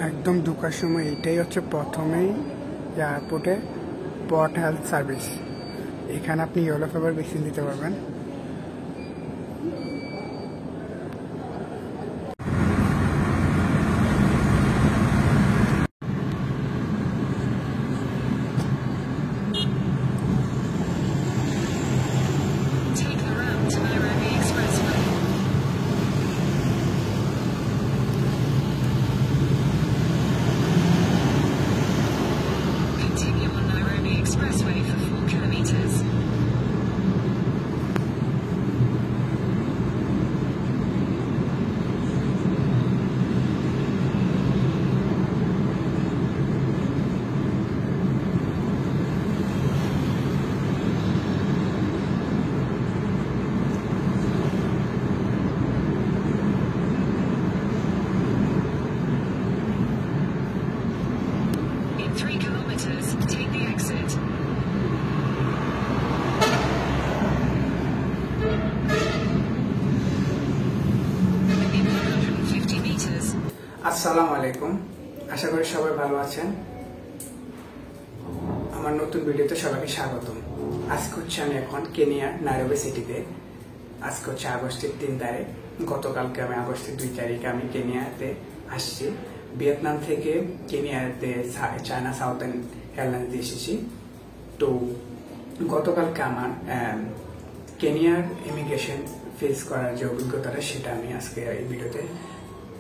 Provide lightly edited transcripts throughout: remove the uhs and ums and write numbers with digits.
একদম ঢোকার সময় এটাই হচ্ছে প্রথমেই এয়ারপোর্টে পট হেলথ সার্ভিস। এখানে আপনি ইয়েলো ফিভার ভ্যাকসিন দিতে পারবেন। আসসালামু আলাইকুম, আশা করি সবাই ভালো আছেন। আমার নতুন ভিডিওতে সবাইকে স্বাগতম। আজকে হচ্ছে আমি এখন কেনিয়ার নাইরোবি সিটিতে। আজকে হচ্ছে আগস্টের 3 তারিখ। গতকালকে আমি আগস্টের 2 তারিখে আমি কেনিয়াতে আসছি। ভিয়েতনাম থেকে কেনিয়াতে চায়না সাউথার্ন এয়ারলাইন্স দিয়ে এসেছি। তো গতকালকে আমার কেনিয়ার ইমিগ্রেশন ফেস করার যে অভিজ্ঞতাটা সেটা আমি আজকে এই ভিডিওতে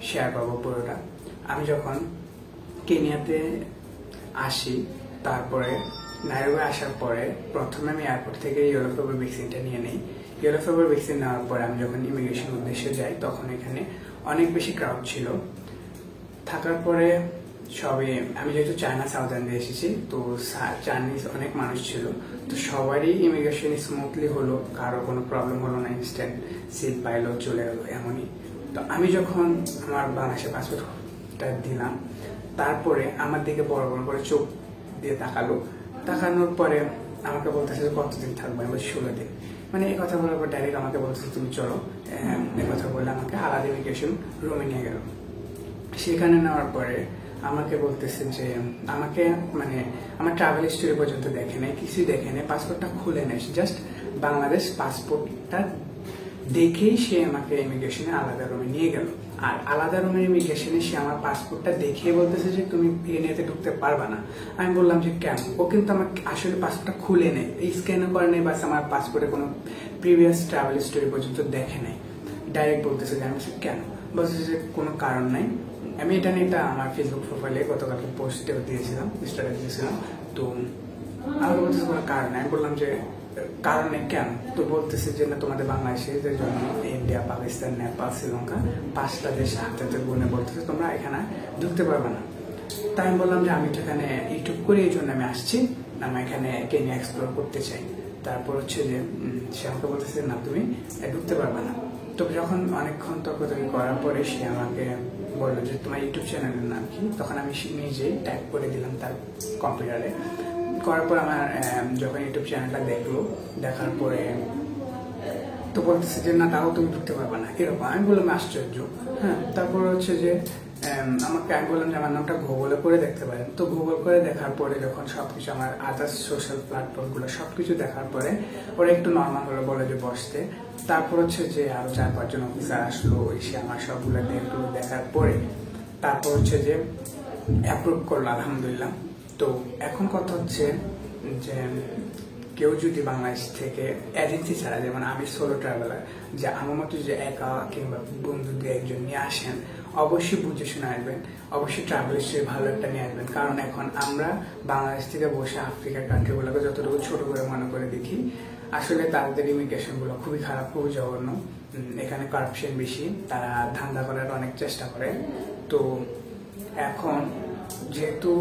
শেয়ার করবো পুরোটা। আমি যখন কেনিয়াতে আসি, তারপরে নাইরোবি আসার পরে প্রথমে আমি এয়ারপোর্ট থেকে ইয়েলো ফিভার ভ্যাকসিনটা নিয়ে নিই। ইয়েলো ফিভার ভ্যাকসিন নেওয়ার পরে আমি যখন ইমিগ্রেশন উদ্দেশ্যে যাই তখন এখানে অনেক বেশি ক্রাউড ছিল। থাকার পরে সবে আমি যেহেতু চায়না সাউথার্ন দিয়ে এসেছি, তো চাইনিজ অনেক মানুষ ছিল, তো সবারই ইমিগ্রেশন স্মুথলি হলো, কারো কোনো প্রবলেম হলো না, ইনস্ট্যান্ট সিট পাইলো, চলে গেলো এমনই। তো আমি যখন আমার বাংলাদেশের পাসপোর্টটা দিলাম, তারপরে আমার দিকে বড় বড় করে চোখ দিয়ে তাকানোর পরে আমাকে বলতেছে যে কতদিন থাকবো, আমি 16 দিন। মানে এই কথা বলার পর ডাইরেক্ট আমাকে বলতেছে তুমি চলো। এই কথা বলে আমাকে আলাদা ইমিগ্রেশন রুমে নিয়ে গেল। সেখানে নেওয়ার পরে আমাকে বলতেছে যে আমাকে মানে আমার ট্রাভেল হিস্টোরি পর্যন্ত দেখে নেয়, কিছুই দেখে নেয়, পাসপোর্টটা খুলে নেয়, জাস্ট বাংলাদেশ পাসপোর্টটা দেখেই সে আমাকে ইমিগ্রেশনে আলাদা রুমে নিয়ে গেল। আর আলাদা রুমের ইমিগ্রেশনে সে আমার পাসপোর্টটা দেখিয়ে বলতেছে যে তুমি কেনিয়াতে ঢুকতে পারবা না। আমি বললাম যে কেন? ও কিন্তু আমাকে আসলে পাসপোর্টটা খুলে নেয়, এই স্ক্যানও করে নেই, বাস আমার পাসপোর্টে কোনো প্রিভিয়াস ট্রাভেল হিস্টোরি পর্যন্ত দেখে নেয়। ডাইরেক্ট বলতেছে যে আমি কেন? বলছে যে কোনো কারণ নাই। আমি এটা নিয়ে আমার ফেসবুক প্রোফাইলে গতকালকে পোস্টে দিয়েছিলাম, স্ট্যাটাস দিয়েছিলাম। তো আমাকে বলতেছে কোনো কারণ নাই। আমি বললাম যে কারণে কেন? তো বলতেছে যে না, তোমাদের বাংলাদেশের জন্য ইন্ডিয়া, পাকিস্তান, নেপাল, শ্রীলঙ্কা 5টা দেশ হাতে গুনে বলতেছে তোমরা এখানে ঢুকতে পারবে না। তাই আমি বললাম যে আমি তো এখানে ইউটিউব করে এই জন্য আমি আসছি, আমি এখানে কেনিয়া এক্সপ্লোর করতে চাই। তারপর হচ্ছে যে সে আমাকে বলতেছে না তুমি ঢুকতে পারবে না। তো যখন অনেকক্ষণ তর্কতর্কি করার পরে সে আমাকে বললো যে তোমার ইউটিউব চ্যানেলের নাম কি? তখন আমি নিজেই টাইপ করে দিলাম তার কম্পিউটারে। করার পর আমার যখন ইউটিউব চ্যানেলটা দেখলো, দেখার পরে তো বলতেছে যে না তাও তুমি ঢুকতে পারবে না এরকম। আমি বললাম আশ্চর্য। হ্যাঁ, তারপর হচ্ছে যে আমাকে আমি বললাম যে আমার নামটা গুগলে করে দেখতে পারেন। তো গুগল করে দেখার পরে যখন সবকিছু আমার আদার্স সোশ্যাল প্ল্যাটফর্মগুলো সবকিছু দেখার পরে ওরা একটু নর্মাল হলো, বলে যে বসতে। তারপর হচ্ছে যে আরো 4-5 জন অফিসার আসলো, এসে আমার সবগুলো দেখলো, দেখার পরে তারপর হচ্ছে যে অ্যাপ্রুভ করলো, আলহামদুলিল্লাহ। তো এখন কথা হচ্ছে যে কেউ যদি বাংলাদেশ থেকে এজেন্সি ছাড়া, যেমন আমি সোলো ট্রাভেলার, যে আমার মতো যে একা কিংবা বন্ধু দিয়ে একজন নিয়ে আসেন, অবশ্যই বুঝে শুনে আসবেন, অবশ্যই ট্রাভেল হিস্ট্রি ভালো একটা নিয়ে আসবেন। কারণ এখন আমরা বাংলাদেশ থেকে বসে আফ্রিকার কান্ট্রিগুলোকে যতটুকু ছোট করে মনে করে দেখি, আসলে তাদের ইমিগ্রেশনগুলো খুবই খারাপ, খুবই জঘন্য। এখানে কারাপশন বেশি, তারা ধান্দা করার অনেক চেষ্টা করে। তো এখন যেহেতু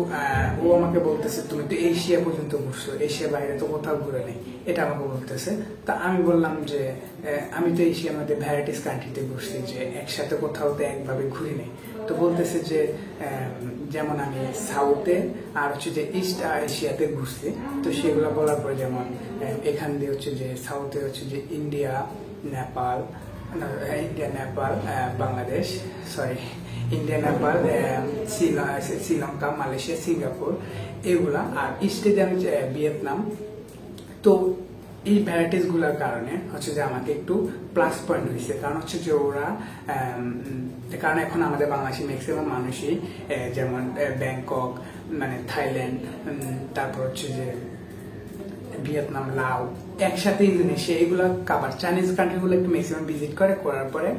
ও আমাকে বলতেছে তুমি তো এশিয়া পর্যন্ত ঘুরছো, এশিয়া বাইরে তো কোথাও ঘুরে নেই, এটা আমাকে বলতেছে। তা আমি বললাম যে আমি তো এশিয়ার মধ্যে ভ্যারাইটিস কান্ট্রিতে ঘুরছি, যে একসাথে কোথাও তো একভাবে ঘুরি নেই। তো বলতেছে যে যেমন আমি সাউথে আর হচ্ছে যে ইস্ট এশিয়াতে ঘুরছি। তো সেগুলো বলার পরে যেমন এখান দিয়ে হচ্ছে যে সাউথে হচ্ছে যে India, Nepal, India, Nepal, Bangladesh, sorry India, Nepal, Sri Lanka, Malaysia, Singapore এগুলা, আর ইস্টে যেন ভিয়েতনাম। তো এই ভ্যারাইটিস গুলার কারণে হচ্ছে যে আমাকে একটু প্লাস পয়েন্ট হয়েছে, কারণ হচ্ছে যে ওরা কারণ এখন আমাদের বাংলাদেশি ম্যাক্সিমাম মানুষই যেমন ব্যাংকক, মানে থাইল্যান্ড, তারপর হচ্ছে যে ভিয়েতনাম, লাও, একসাথে ইন্দোনেশিয়া এগুলো কাবার চাইনিজ কান্ট্রি গুলো একটু ম্যাক্সিমাম ভিজিট করার পরে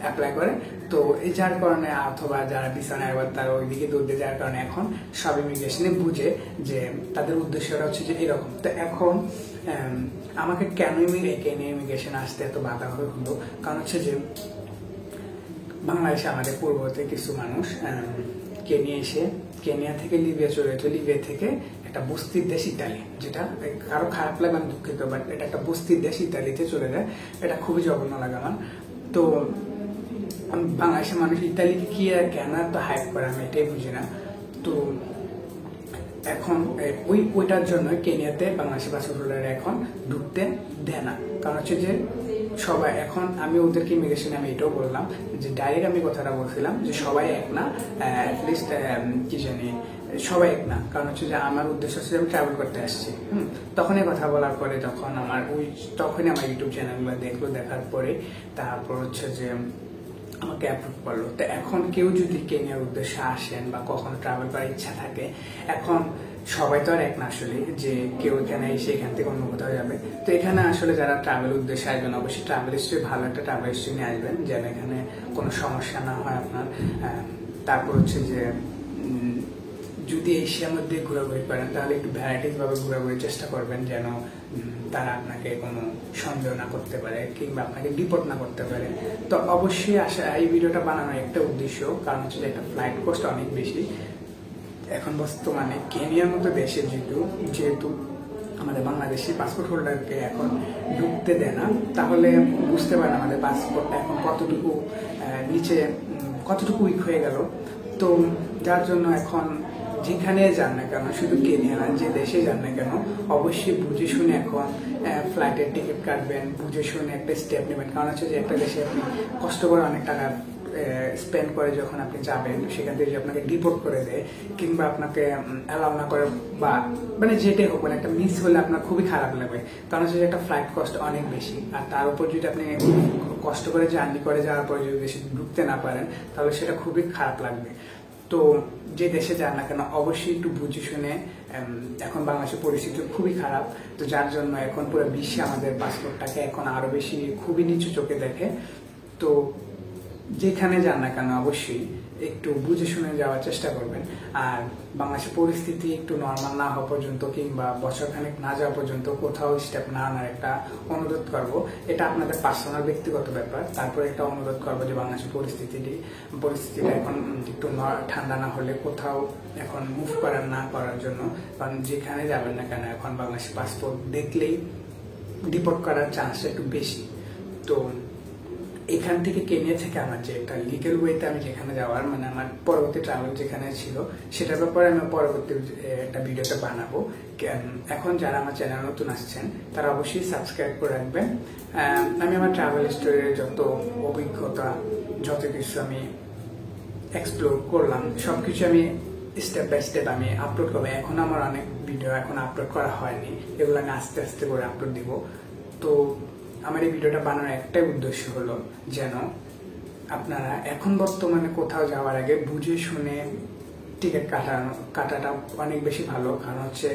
অ্যাপ্লাই করে। তো যার কারণে অথবা যারা বিছানায় একবার তারা ওইদিকে দৌড়তে যাওয়ার কারণে এখন সব ইমিগ্রেশনে বুঝে যে তাদের উদ্দেশ্যটা হচ্ছে যে এরকম। তো এখন আমাকে কেন ইমিগ্রেশন আসতে এত বাধা হলো, কারণ হচ্ছে যে বাংলাদেশে আমাদের পূর্বতে কিছু মানুষ কেনিয়া থেকে লিবিয়া চলে যেত, লিবিয়া থেকে একটা বস্তির দেশ ইতালি, যেটা কারো খারাপ লাগে আমি দুঃখিত, বাট এটা একটা বস্তির দেশ ইতালিতে চলে যায়, এটা খুবই জঘন্য লাগে আমার। তো বাংলাদেশের মানুষ ইতালিকে কি আর কেন তো হাইপ করে আমি এটাই বুঝি না। তো এখন ওইটার জন্য কেনিয়াতে বাংলাদেশি পাসপোর্ট হোল্ডার এখন ঢুকতে দেয় না, কারণ হচ্ছে যে সবাই এখন, আমি ওদেরকে ইমিগ্রেশনে আমি এটাও বললাম যে ডাইরেক্ট আমি কথাটা বলছিলাম যে সবাই এক না, অ্যাটলিস্ট কি জানি সবাই এক না, কারণ হচ্ছে যে আমার উদ্দেশ্য হচ্ছে আমি ট্রাভেল করতে আসছি। তখনই কথা বলার পরে তখনই আমার ইউটিউব চ্যানেলগুলো দেখলো, দেখার পরে তারপর হচ্ছে যে আমাকে অ্যাপ্রুভ করলো। তো এখন কেউ যদি কেনিয়ার উদ্দেশ্যে আসেন বা কখনো ট্রাভেল করার ইচ্ছা থাকে, এখন সবাই তো আর এক না আসলে যে কেউ এখানে এসে এখান থেকে অন্য কোথাও যাবে। তো এখানে আসলে যারা ট্রাভেল উদ্দেশ্যে আসবেন অবশ্যই ট্রাভেল হিস্ট্রি, ভালো একটা ট্রাভেল হিস্ট্রি নিয়ে আসবেন যেন এখানে কোনো সমস্যা না হয় আপনার। তারপর হচ্ছে যে যদি এশিয়ার মধ্যে ঘোরাঘুরি করেন তাহলে একটু ভ্যারাইটিস ভাবে ঘোরাঘুরির চেষ্টা করবেন, যেন তারা আপনাকে কোনো সন্দেহ না করতে পারে কিংবা আপনাকে ডিপোর্ট না করতে পারে। তো অবশ্যই এই ভিডিওটা বানানোর একটা উদ্দেশ্য, কারণ হচ্ছে যে একটা ফ্লাইট কস্ট অনেক বেশি এখন বর্তমানে কেনিয়ার মতো দেশে, যেহেতু আমাদের বাংলাদেশি পাসপোর্ট হোল্ডারকে এখন ঢুকতে দেয় না, তাহলে বুঝতে পারেন আমাদের পাসপোর্টটা এখন কতটুকু উইক হয়ে গেল। তো যার জন্য এখন যেখানে যান না কেন, শুধু কেনিয়া না, যে দেশে যান না কেন, অবশ্যই বুঝে শুনে এখন ফ্লাইটের টিকিট কাটবেন, বুঝে শুনে একটা স্টেপ নেবেন। কারণ হচ্ছে যে একটা দেশে আপনি কষ্ট করে অনেক টাকা স্পেন্ড করে যখন আপনি যাবেন, সেখান থেকে আপনাকে ডিপোর্ট করে দেয় কিংবা আপনাকে অ্যালাউ না করে, বা মানে যেটাই হোক, মানে একটা মিস হলে আপনার খুবই খারাপ লাগবে। কারণ হচ্ছে যে একটা ফ্লাইট কস্ট অনেক বেশি, আর তার উপর যদি আপনি কষ্ট করে জার্নি করে যাওয়ার পর যদি দেশে ঢুকতে না পারেন তাহলে সেটা খুবই খারাপ লাগবে। তো যে দেশে যান না কেন অবশ্যই একটু বুঝে শুনে, এখন বাংলাদেশের পরিস্থিতি খুবই খারাপ, তো যার জন্য এখন পুরো বিশ্বে আমাদের পাসপোর্টটাকে এখন আরো বেশি খুবই নিচু চোখে দেখে। তো যেখানে যান না কেন অবশ্যই একটু বুঝে শুনে যাওয়ার চেষ্টা করবেন। আর বাংলাদেশের পরিস্থিতি একটু নর্মাল না হওয়া পর্যন্ত কিংবা বছরখানেক না যাওয়া পর্যন্ত কোথাও স্টেপ না আনার একটা অনুরোধ করব। এটা আপনাদের পার্সোনাল ব্যক্তিগত ব্যাপার। তারপরে একটা অনুরোধ করবো যে বাংলাদেশের পরিস্থিতিটা এখন একটু ঠান্ডা না হলে কোথাও এখন মুভ না করার জন্য, কারণ যেখানে যাবেন না কেন এখন বাংলাদেশি পাসপোর্ট দেখলেই ডিপোর্ট করার চান্সটা একটু বেশি। তো এখান থেকে কেনিয়া থেকে আমার যে একটা লিগেল ওয়েতে আমি যেখানে যাওয়ার, মানে আমার পরবর্তী ট্রাভেল যেখানে ছিল সেটার ব্যাপারে আমি পরবর্তী একটা ভিডিওটা বানাবো। এখন যারা আমার চ্যানেল নতুন আসছেন তারা অবশ্যই সাবস্ক্রাইব করে রাখবেন। আমি আমার ট্রাভেল স্টোরির যত অভিজ্ঞতা, যত কিছু আমি এক্সপ্লোর করলাম সবকিছু আমি স্টেপ বাই স্টেপ আমি আপলোড করবো। এখন আমার অনেক ভিডিও এখন আপলোড করা হয়নি, এগুলো আমি আস্তে আস্তে করে আপলোড দিব। তো আমার এই ভিডিওটা বানানোর একটাই উদ্দেশ্য হলো যেন আপনারা এখন বর্তমানে কোথাও যাওয়ার আগে বুঝে শুনে টিকিট কাটাটা অনেক বেশি ভালো। কারণ হচ্ছে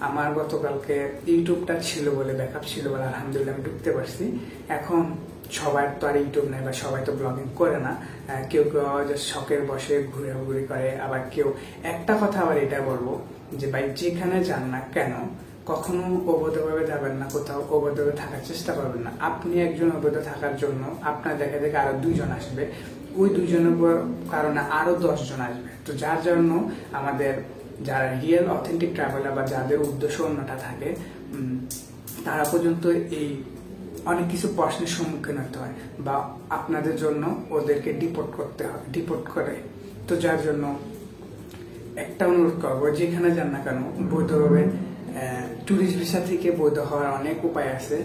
আমার গতকালকে ইউটিউবটা ছিল বলে, ব্যাকআপ ছিল বলে আলহামদুলিল্লাহ আমি ঢুকতে পারছি। এখন সবার তো আর ইউটিউব নেই বা সবাই তো ব্লগিং করে না, কেউ কেউ জাস্ট শখের বসে ঘুরে করে। আবার কেউ একটা কথা আবার এটা বলবো যে ভাই যেখানে যান না কেন কখনো অবৈধভাবে যাবেন না, কোথাও অবৈধভাবে থাকার চেষ্টা করবেন না। আপনি একজন অবৈধ থাকার জন্য আপনার দেখে দেখে আরো 2 জন আসবে, ওই 2 জনের কারণে আরো 10 জন আসবে। তো যার জন্য আমাদের যারা রিয়েল অথেন্টিক ট্রাভেলার বা যাদের উদ্দেশ্য অন্যটা থাকে, তারা পর্যন্ত এই অনেক কিছু প্রশ্নের সম্মুখীন হতে হয় বা আপনাদের জন্য ওদেরকে ডিপোর্ট করে। তো যার জন্য একটা অনুরোধ করবো, যেখানে যান না কেন বৈধভাবে, ট্যুরিস্ট ভিসা থেকে বৈধ হওয়ার অনেক উপায় আছে।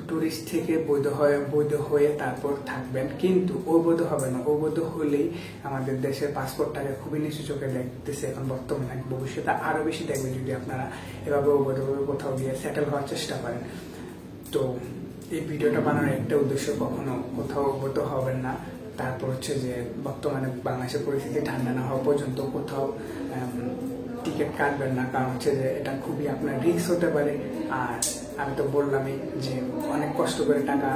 টুরিস্ট থেকে বৈধ হয়ে তারপর থাকবেন, কিন্তু অবৈধ হবে না। অবৈধ হলেই আমাদের দেশের পাসপোর্টটাকে খুবই নিচু চোখে দেখতেছে এখন বর্তমানে, ভবিষ্যতে আরো বেশি দেখবে যদি আপনারা এভাবে অবৈধভাবে কোথাও গিয়ে সেটেল হওয়ার চেষ্টা করেন। তো এই ভিডিওটা বানানোর একটা উদ্দেশ্য, কখনো কোথাও অবৈধ হবেন না। তারপর হচ্ছে যে বর্তমানে বাংলাদেশের পরিস্থিতি ঠান্ডা না হওয়া পর্যন্ত কোথাও টিকিট কাটবেন না, কারণ হচ্ছে যে এটা খুবই আপনার রিস্ক হতে পারে। আর আমি তো বললামই যে অনেক কষ্ট করে টাকা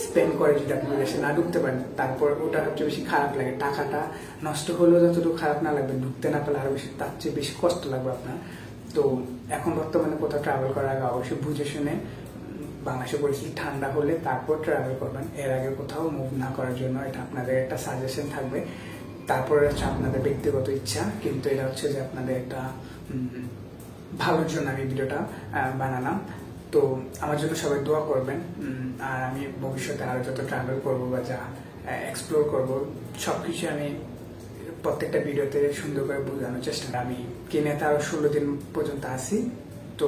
স্পেন্ড করে যদি আপনি দেশে না ঢুকতে পারেন, তারপর ওটা সবচেয়ে বেশি খারাপ লাগে। টাকাটা নষ্ট হলেও যতটুকু খারাপ না লাগবে, ঢুকতে না পেলে আরো বেশি, তার চেয়ে বেশি কষ্ট লাগবে আপনার। তো এখন বর্তমানে কোথাও ট্রাভেল করার আগে অবশ্যই বুঝে শুনে, বাংলাদেশের পরিস্থিতি ঠান্ডা হলে তারপর ট্রাভেল করবেন। এর আগে কোথাও মুভ না করার জন্য এটা আপনাদের একটা সাজেশন থাকবে। তারপরে হচ্ছে আপনাদের ব্যক্তিগত ইচ্ছা, কিন্তু এটা হচ্ছে যে আপনাদের একটা ভালোর জন্য আমি ভিডিওটা বানালাম। তো আমার জন্য সবাই দোয়া করবেন। আর আমি ভবিষ্যতে আরো যত ট্রাভেল করবো বা যা এক্সপ্লোর করবো, সবকিছু আমি প্রত্যেকটা ভিডিওতে সুন্দর করে বোঝানোর চেষ্টা করি। আমি কেনিয়াতে আরো 16 দিন পর্যন্ত আছি, তো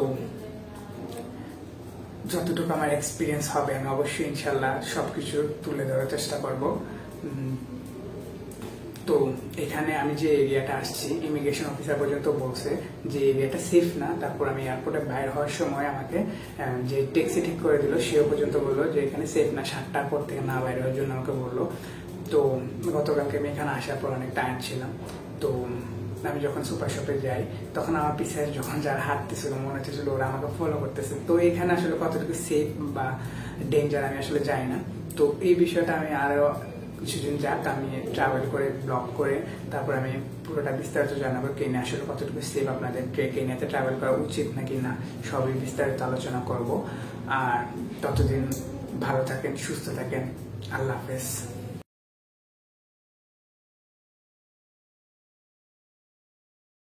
যতটুকু আমার এক্সপিরিয়েন্স হবে আমি অবশ্যই ইনশাল্লাহ সবকিছু তুলে ধরার চেষ্টা করব। তো এখানে আমি যে এরিয়াটা আসছি, ইমিগ্রেশন অফিসার পর্যন্ত বলছে যে এরিয়াটা সেফ না। তারপর আমি এয়ারপোর্টে বাইর হওয়ার সময় আমাকে যে ট্যাক্সি ঠিক করে দিল, সেও পর্যন্ত বললো যে এখানে সেফ না, 7টার পর থেকে না বাইরে হওয়ার জন্য আমাকে বললো। তো গতকালকে আমি এখানে আসার পর অনেক টায়ার্ড ছিলাম। তো আমি যখন সুপার শপে যাই, তখন আমার পিছনে যখন যারা হাঁটতেছিল মনে হচ্ছিল ওরা আমাকে ফলো করতেছে। তো এখানে আসলে কতটুকু সেফ বা ডেঞ্জার আমি আসলে যাই না। তো এই বিষয়টা আমি আরো কিছুদিন যাক, আমি ট্রাভেল করে ব্লগ করে তারপর আমি পুরোটা বিস্তারিত জানাবো কেনিয়া আসলে কতটুকু সেফ, আপনাদের কেনিয়াতে ট্রাভেল করা উচিত নাকি না, সবই বিস্তারিত আলোচনা করব। আর ততদিন ভালো থাকেন, সুস্থ থাকেন। আল্লাহ হাফেজ।